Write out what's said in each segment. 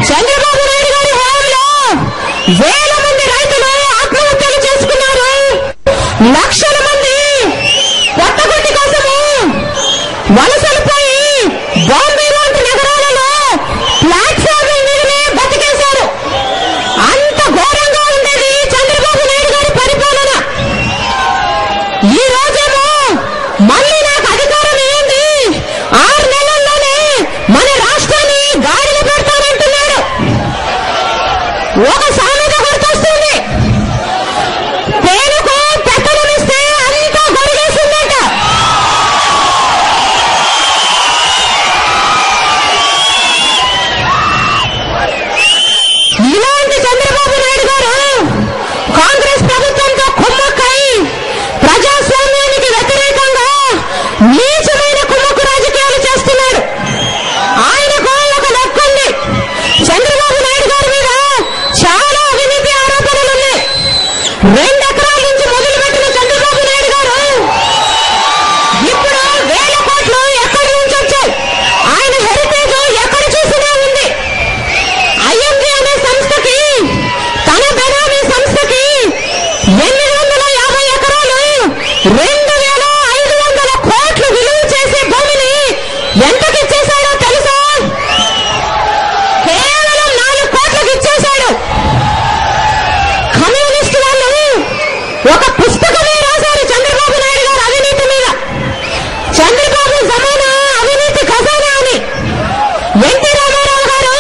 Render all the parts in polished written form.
చంద్రబాబు నాయుడు గారి హయాంలో వేల మంది రైతులు ఆత్మహత్యలు చేసుకున్నారు. లక్షల మంది కొత్తగొట్టి కోసము వలసలు పోయి బాంబే లాంటి నగరాలలో ప్లాట్ఫామ్ మీదనే బతికేశారు. అంత ఘోరంగా ఉండేది చంద్రబాబు నాయుడు గారి పరిపాలన. ఈ రోజేమో మళ్ళీ నాకు అధికారం ఏంది, 6 నెలల్లోనే మన రాష్ట్రాన్ని గాడిలో పెడతానంటున్నాడు. ఒక సామెత గుర్తొస్తుంది, పేరుకు పెత్తనమిస్తే అంతా గొరిగేసిందట. ఇలాంటి చంద్రబాబు నాయుడు గారు కాంగ్రెస్ ప్రభుత్వంతో కుమ్మక్కై ప్రజాస్వామ్యానికి వ్యతిరేకంగా నీచమైన కుమ్మక్కు రాజకీయాలు చేస్తున్నాడు. ఆయనకు ఒక లెక్కుంది, చంద్రబాబు నాయుడు గారి మీద చాలా అవినీతి ఆరోపణలున్నాయి. 2 ఎకరాల నుంచి మొదలుపెట్టిన చంద్రబాబు నాయుడు గారు ఇప్పుడు వేల కోట్లు ఎక్కడి నుంచి వచ్చాయి? ఆయన హెరిటేజ్ ఎక్కడ చూసినా ఉంది. ఐఎంజీ అనే సంస్థకి, తన బెనామీ సంస్థకి 850 ఎకరాలు 2500 కోట్లు విలువ చేసే భూమిని ఎంతకి ఇచ్చేశాడో తెలుసా? కేవలం 4 కోట్లకి ఇచ్చేశాడు. కమ్యూనిస్టు వాళ్ళు ఒక పుస్తకమే రాశారు చంద్రబాబు నాయుడు గారు అవినీతి మీద. చంద్రబాబు జమానా అవినీతి ఖజానా అని. ఎన్టీ రామారావు గారు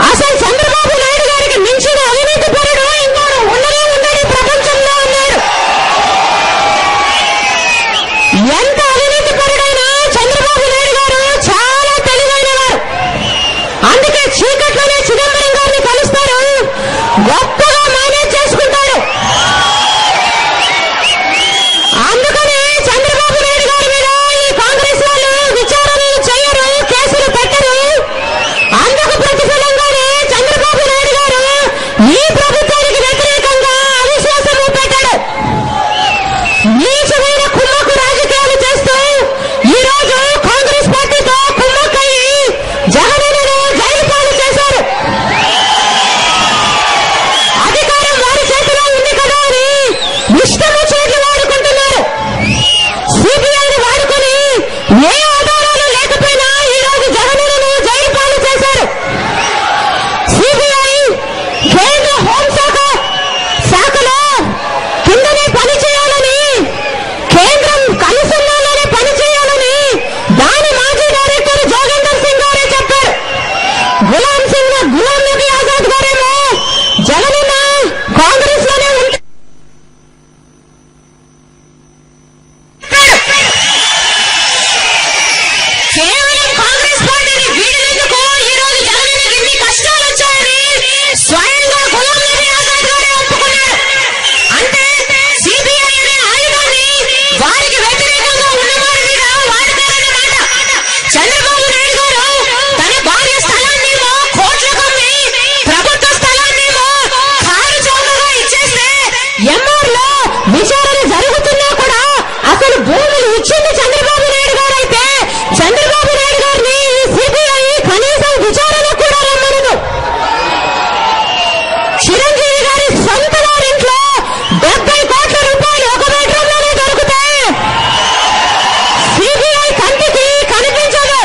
అసలు చంద్రబాబు నాయుడు గారికి మించిన అవినీతి పరుడు ఇంకోడు ఉండనే ఉండని ప్రపంచంలో ఉన్నాడు. ఎంత అవినీతి పరుడైనా చంద్రబాబు నాయుడు గారు చాలా తెలివైన వారు. అందుకే చీకట్లోనే చిదంబరం గారిని కలుస్తారు, గొప్పగా మేనేజ్ చేసుకుంటారు. అందుకనే చంద్రబాబు నాయుడు గారి మీద ఈ కాంగ్రెస్ వాళ్ళు విచారణలు చేయరు, కేసులు పెట్టరు. అందుకు ప్రతిఫలంగానే చంద్రబాబు నాయుడు గారు ఈ ప్రభుత్వానికి వ్యతిరేకంగా అవిశ్వాసం పెట్టాడు. నీచమైన కుమ్మక్కు రాజకీయాలు చేస్తూ ఈ రోజు కాంగ్రెస్ పార్టీతో కుమ్మక్కయ్యి జగనన్నను జైలు పాలు చేశారు. అధికారం వారి చేతిలో ఉంది కదా అని ఇష్టం వచ్చినట్లు వాడుకుంటున్నారు. సిబిఐని వాడుకొని ఏ ఆధారాలు లేకపోయినా ఈ రోజు జగనన్నను జైలు పాలు చేశారు. సిబిఐ కేంద్ర హోంశాఖలో కిందనే పనిచేయాలని, కేంద్రం కనుసన్నలోనే పనిచేయాలని దాని మాజీ డైరెక్టర్ జోగేందర్ సింగ్ గారే చెప్పారు. గులాం నబీ ఆజాద్ గారేమో జగనన్న కాంగ్రెస్ లోనే ఉంటారు. కేవలం కాంగ్రెస్ పార్టీని వీడినందుకు ఈ రోజు జగనన్నకి ఇన్ని కష్టాలు వచ్చాయని స్వయంగా గులాం నబీ ఆజాద్ గారే ఒప్పుకున్నారు. అంటే సిబిఐ అనే ఆయుధాన్ని వారికి వ్యతిరేకంగా ఉన్నవారి మీద వాడతారన్నమాట. చంద్రబాబు నాయుడు గారు తన భార్య స్థలాన్నేమో కోట్లకు అమ్మి ప్రభుత్వ స్థలాన్నేమో కారు చౌకగా ఇచ్చేస్తే ఎంఆర్లో విచారణ జరుగుతున్నా కూడా అసలు భూములు ఇచ్చింది చంద్రబాబు నాయుడు గారు అయితే చంద్రబాబు నాయుడు గారిని సిబిఐ కనీసం విచారణ కూడా రమ్మనదు. చిరంజీవి గారి సొంత వారింట్లో 70 కోట్ల రూపాయలు ఒక బెడ్రూమ్లోనే దొరికితే సిబిఐ కంటికి కనిపించదు.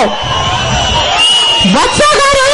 బొత్స గారు